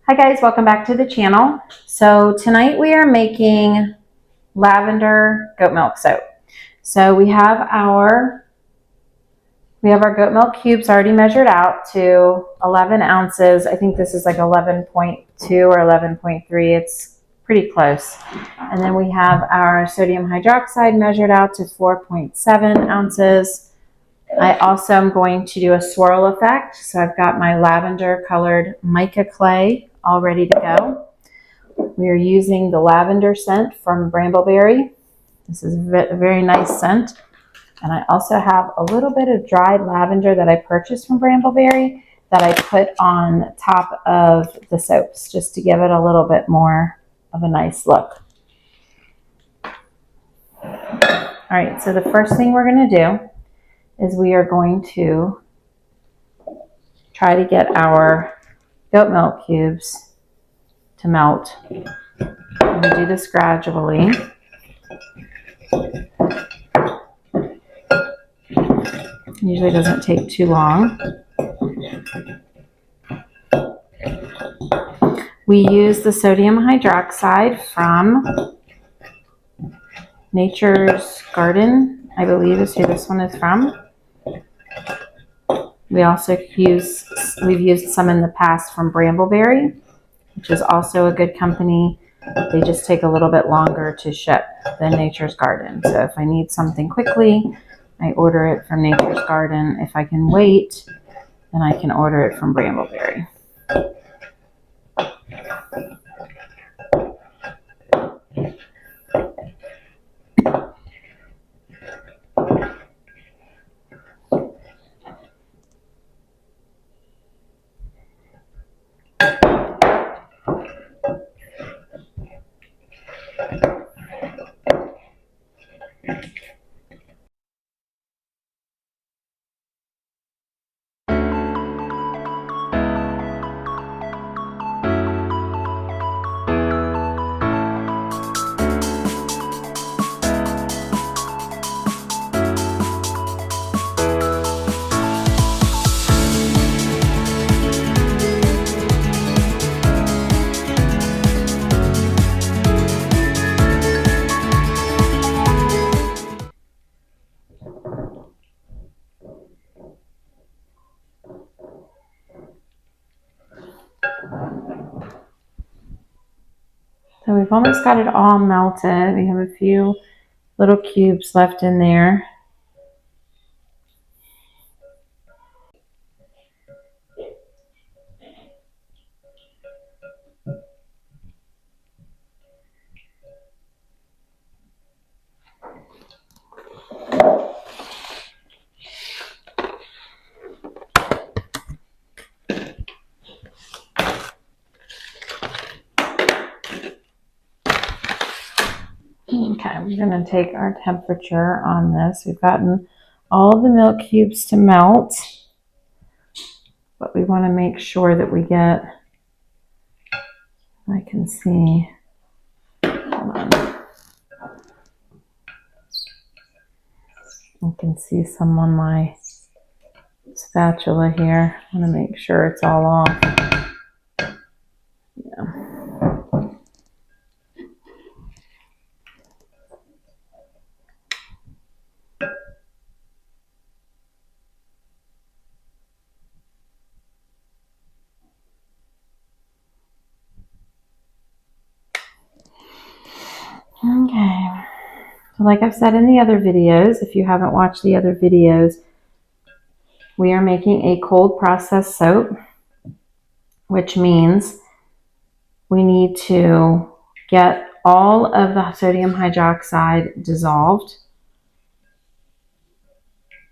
Hi guys, welcome back to the channel. So tonight we are making lavender goat milk soap. So we have our goat milk cubes already measured out to 11 ounces. I think this is like 11.2 or 11.3. It's pretty close. And then we have our sodium hydroxide measured out to 4.7 ounces. I also am going to do a swirl effect. So I've got my lavender colored mica clay all ready to go. We are using the lavender scent from Brambleberry. This is a very nice scent. And I also have a little bit of dried lavender that I purchased from Brambleberry that I put on top of the soaps just to give it a little bit more of a nice look. All right, so the first thing we're going to do is we are going to try to get our goat milk cubes to melt. I'm going to do this gradually. Usually doesn't take too long. We use the sodium hydroxide from Nature's Garden, I believe is who this one is from. We've used some in the past from Brambleberry, which is also a good company. They just take a little bit longer to ship than Nature's Garden. So if I need something quickly, I order it from Nature's Garden. If I can wait, then I can order it from Brambleberry. So we've almost got it all melted. We have a few little cubes left in there. Okay, we're going to take our temperature on this. We've gotten all of the milk cubes to melt, but we want to make sure that we get, I can see, hold on. I can see some on my spatula here. I want to make sure it's all off. Yeah. Okay, so like I've said in the other videos, if you haven't watched the other videos, we are making a cold process soap, which means we need to get all of the sodium hydroxide dissolved.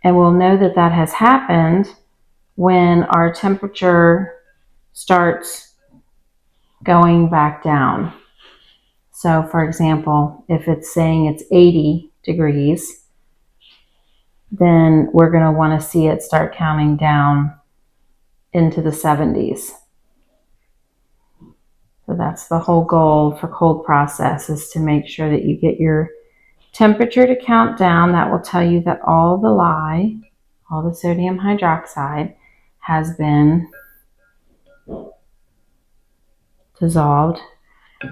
And we'll know that that has happened when our temperature starts going back down. So for example, if it's saying it's 80 degrees, then we're going to want to see it start counting down into the 70s. So that's the whole goal for cold process, is to make sure that you get your temperature to count down. That will tell you that all the lye, all the sodium hydroxide has been dissolved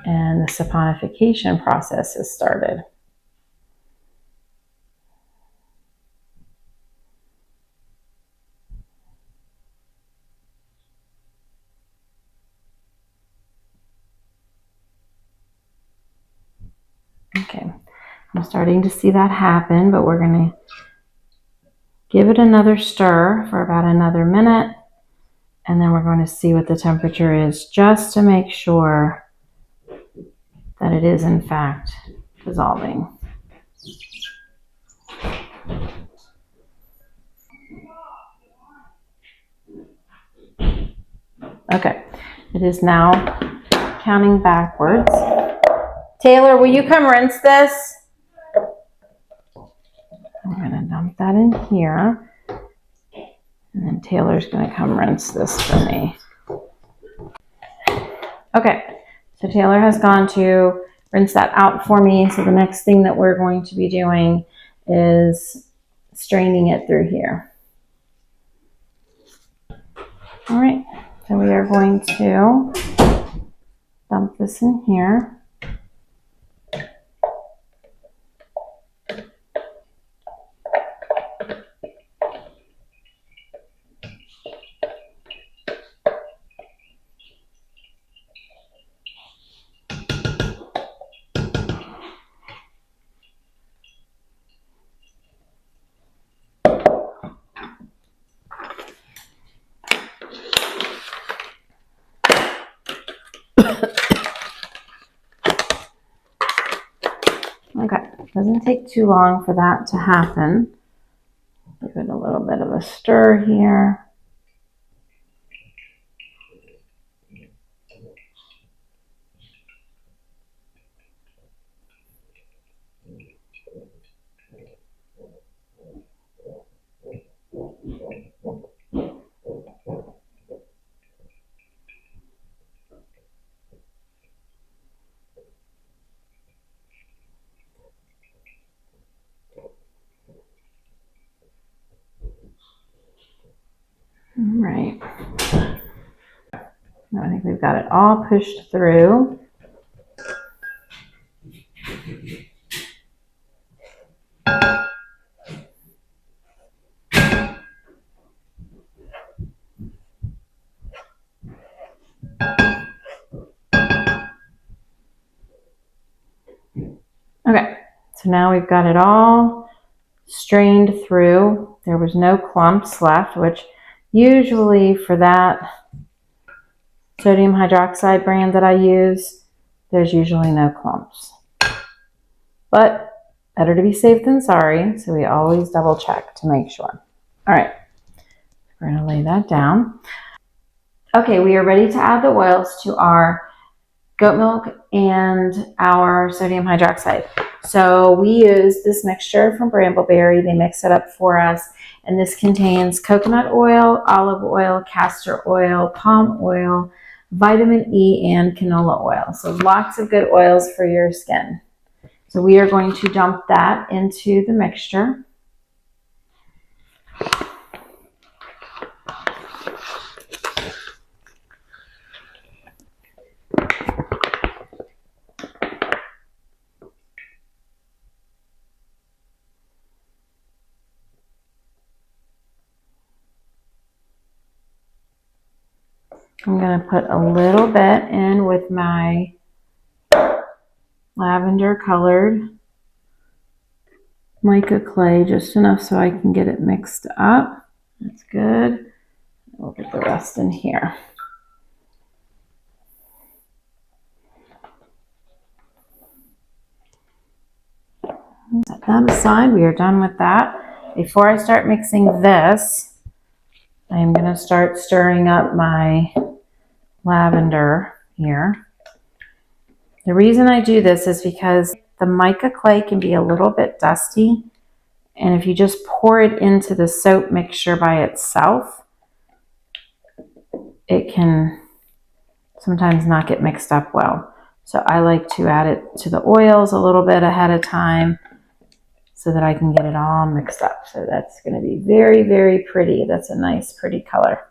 and the saponification process has started. Okay, I'm starting to see that happen, but we're going to give it another stir for about another minute, and then we're going to see what the temperature is just to make sure that it is in fact dissolving. Okay, it is now counting backwards. Taylor, will you come rinse this? I'm going to dump that in here. And then Taylor's going to come rinse this for me. Okay, so Taylor has gone to rinse that out for me. So the next thing that we're going to be doing is straining it through here. All right, so we are going to dump this in here. Okay, doesn't take too long for that to happen. Give it a little bit of a stir here. All right. Now I think we've got it all pushed through. Okay, so now we've got it all strained through. There was no clumps left, which usually for that sodium hydroxide brand that I use, there's usually no clumps. But better to be safe than sorry, so we always double check to make sure. All right, we're going to lay that down. Okay, we are ready to add the oils to our goat milk and our sodium hydroxide. So we use this mixture from Brambleberry. They mix it up for us, and this contains coconut oil, olive oil, castor oil, palm oil, vitamin E, and canola oil. So lots of good oils for your skin. So we are going to dump that into the mixture. I'm going to put a little bit in with my lavender colored mica clay, just enough so I can get it mixed up. That's good. We'll get the rest in here. Set that aside. We are done with that. Before I start mixing this, I am going to start stirring up my lavender here. The reason I do this is because the mica clay can be a little bit dusty, and if you just pour it into the soap mixture by itself, it can sometimes not get mixed up well. So I like to add it to the oils a little bit ahead of time so that I can get it all mixed up. So that's going to be very, very pretty. That's a nice, pretty color.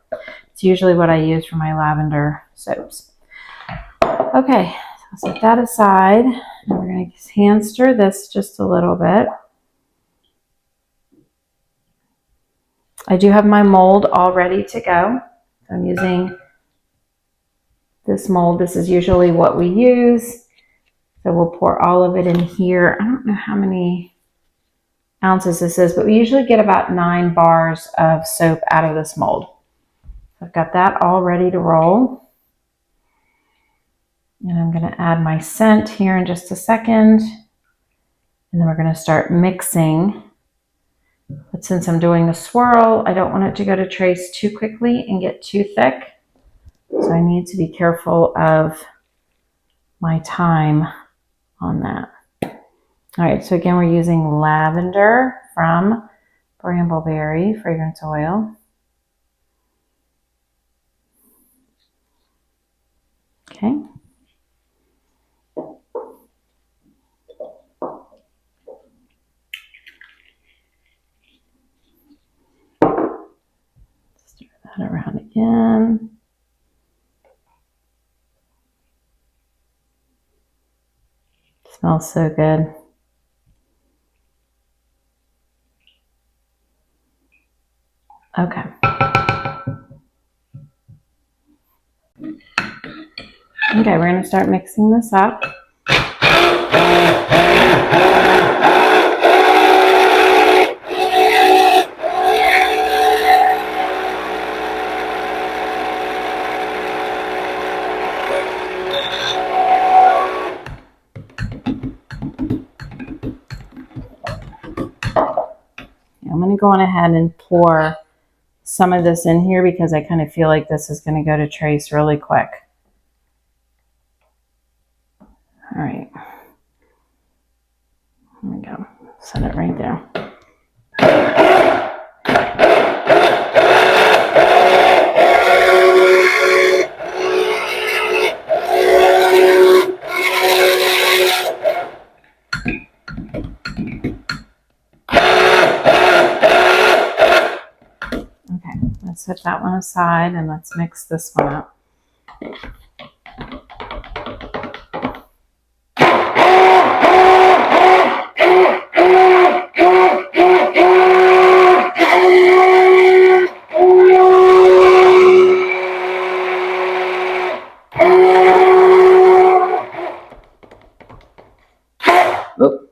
It's usually what I use for my lavender soaps. Okay, so I'll set that aside. Now we're going to hand stir this just a little bit. I do have my mold all ready to go. I'm using this mold. This is usually what we use. So we'll pour all of it in here. I don't know how many ounces this is, but we usually get about 9 bars of soap out of this mold. I've got that all ready to roll. And I'm going to add my scent here in just a second. And then we're going to start mixing. But since I'm doing a swirl, I don't want it to go to trace too quickly and get too thick. So I need to be careful of my time on that. All right, so again, we're using lavender from Brambleberry Fragrance Oil. Okay. Stir that around again. Smells so good. Okay. Okay, we're going to start mixing this up. I'm going to go on ahead and pour some of this in here because I kind of feel like this is going to go to trace really quick. All right. There we go. Set it right there. Okay, let's set that one aside and let's mix this one up. Oop.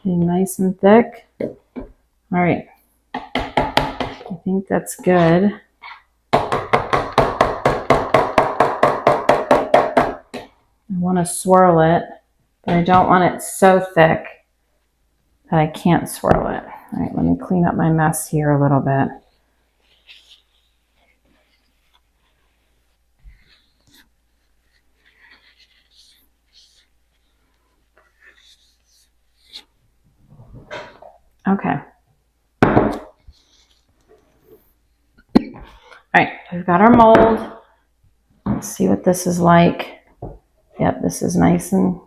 Getting nice and thick. All right. I think that's good. I want to swirl it, but I don't want it so thick that I can't swirl it. All right, let me clean up my mess here a little bit. Okay. All right, we've got our mold. Let's see what this is like. Yep, this is nice and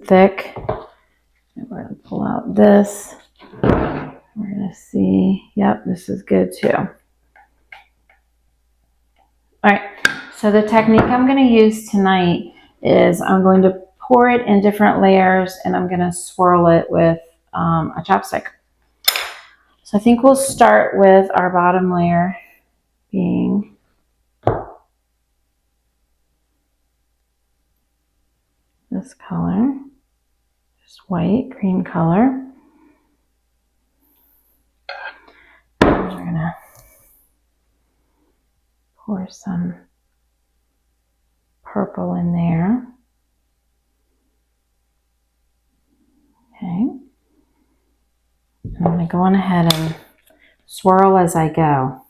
thick. And we're gonna pull out this. We're gonna see. Yep, this is good too. All right. So the technique I'm going to use tonight is I'm going to pour it in different layers and I'm going to swirl it with a chopstick. So I think we'll start with our bottom layer being this color, just white, cream color. And we're going to pour some purple in there. Okay. I'm going to go on ahead and swirl as I go.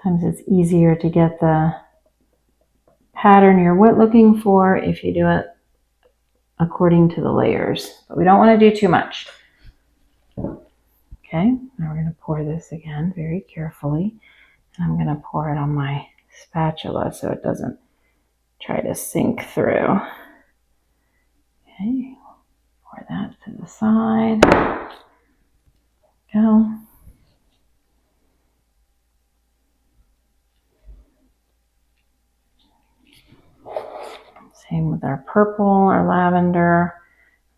Sometimes it's easier to get the pattern you're looking for if you do it according to the layers, but we don't want to do too much. Okay, now we're going to pour this again very carefully. And I'm going to pour it on my spatula so it doesn't try to sink through. Okay, pour that to the side. Go. Same with our purple, our lavender.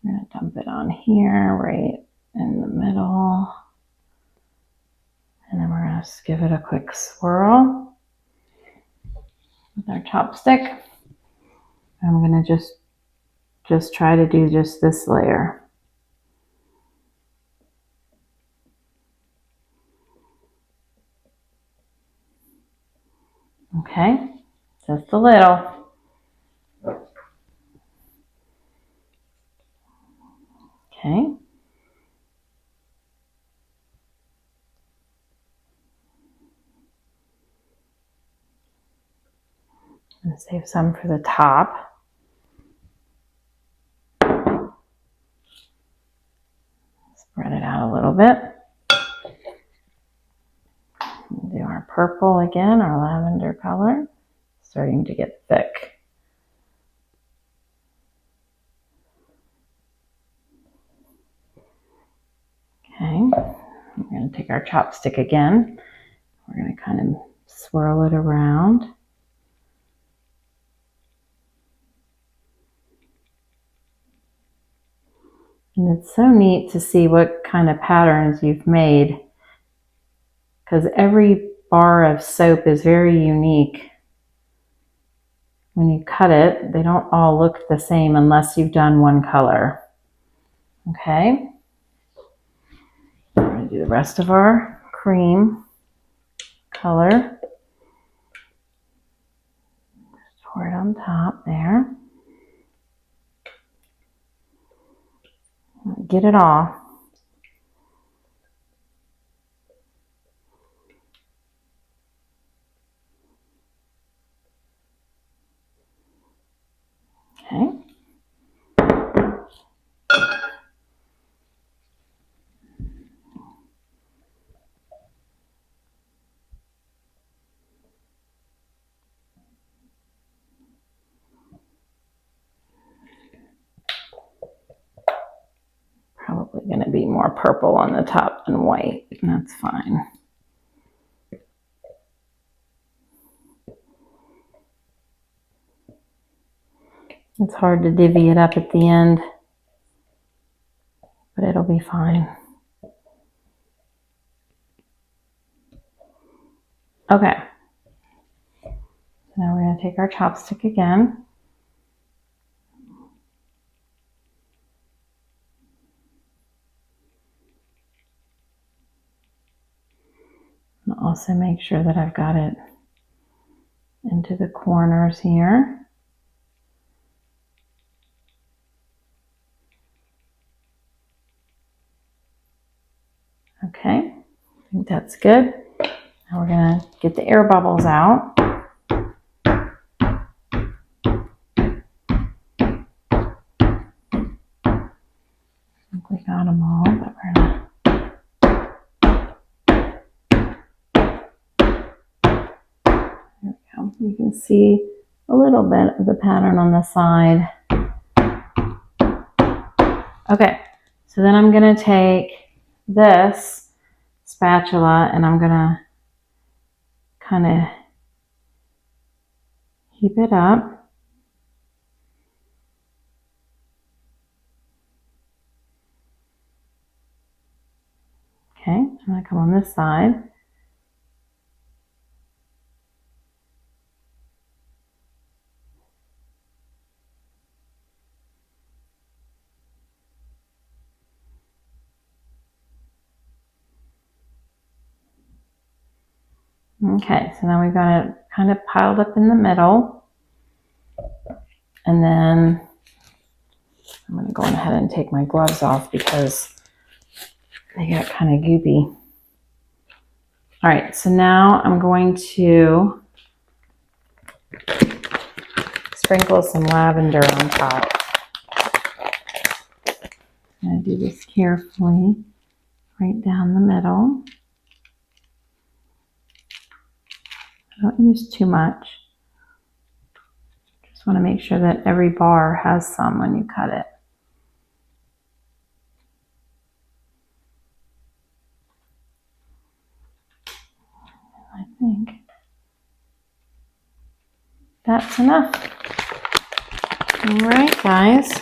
I'm going to dump it on here, right in the middle. And then we're going to just give it a quick swirl with our chopstick. I'm going to just try to do just this layer. Okay, just a little. Okay. I'm going to save some for the top. Spread it out a little bit. Do our purple again, our lavender color. Starting to get thick. Okay, we're going to take our chopstick again. We're going to kind of swirl it around. And it's so neat to see what kind of patterns you've made, because every bar of soap is very unique. When you cut it, they don't all look the same unless you've done one color. Okay, we're going to do the rest of our cream color. Just pour it on top there. Get it off. Okay. Probably going to be more purple on the top than white, and that's fine. It's hard to divvy it up at the end, but it'll be fine. Okay. Now we're going to take our chopstick again. And also make sure that I've got it into the corners here. Okay, I think that's good. Now we're going to get the air bubbles out. I think we got them all, but we're going to... There we go. You can see a little bit of the pattern on the side. Okay, so then I'm going to take this spatula and I'm going to kind of heap it up. Okay, I'm going to come on this side. Okay, so now we've got it kind of piled up in the middle. And then I'm going to go ahead and take my gloves off because they got kind of goopy. All right, so now I'm going to sprinkle some lavender on top. going to do this carefully, right down the middle. Don't use too much. Just want to make sure that every bar has some when you cut it. I think that's enough. All right, guys.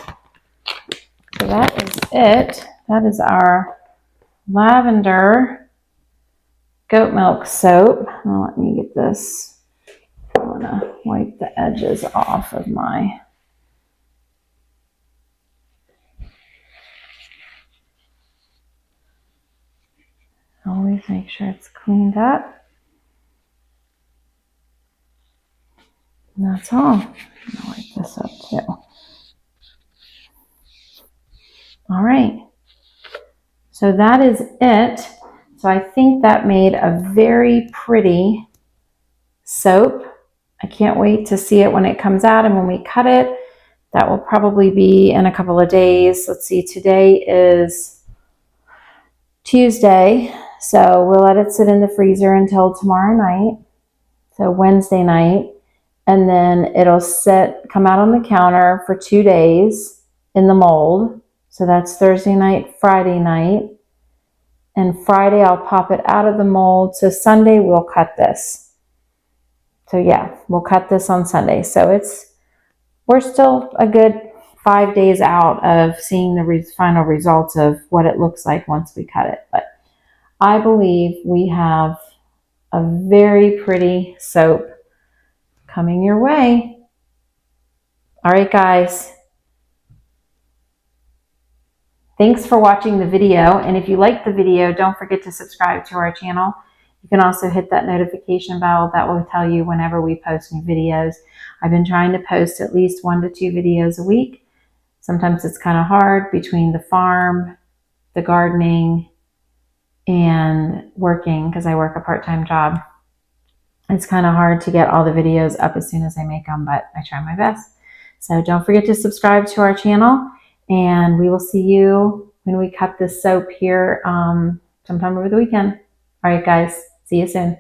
So that is it. That is our lavender goat milk soap. Now let me get this. I want to wipe the edges off of my. Always make sure it's cleaned up. And that's all. I'll wipe this up too. All right. So that is it. So I think that made a very pretty soap. I can't wait to see it when it comes out and when we cut it. That will probably be in a couple of days. Let's see, today is Tuesday. So we'll let it sit in the freezer until tomorrow night. So Wednesday night. And then it'll come out on the counter for 2 days in the mold. So that's Thursday night, Friday night. And Friday I'll pop it out of the mold. So Sunday we'll cut this. So yeah, we'll cut this on Sunday. So we're still a good 5 days out of seeing the final results of what it looks like once we cut it. But I believe we have a very pretty soap coming your way. All right, guys. Thanks for watching the video. And if you like the video, don't forget to subscribe to our channel. You can also hit that notification bell. That will tell you whenever we post new videos. I've been trying to post at least 1 to 2 videos a week. Sometimes it's kind of hard between the farm, the gardening, and working because I work a part-time job. It's kind of hard to get all the videos up as soon as I make them, but I try my best. So don't forget to subscribe to our channel, and we will see you when we cut this soap here sometime over the weekend. All right, guys, see you soon.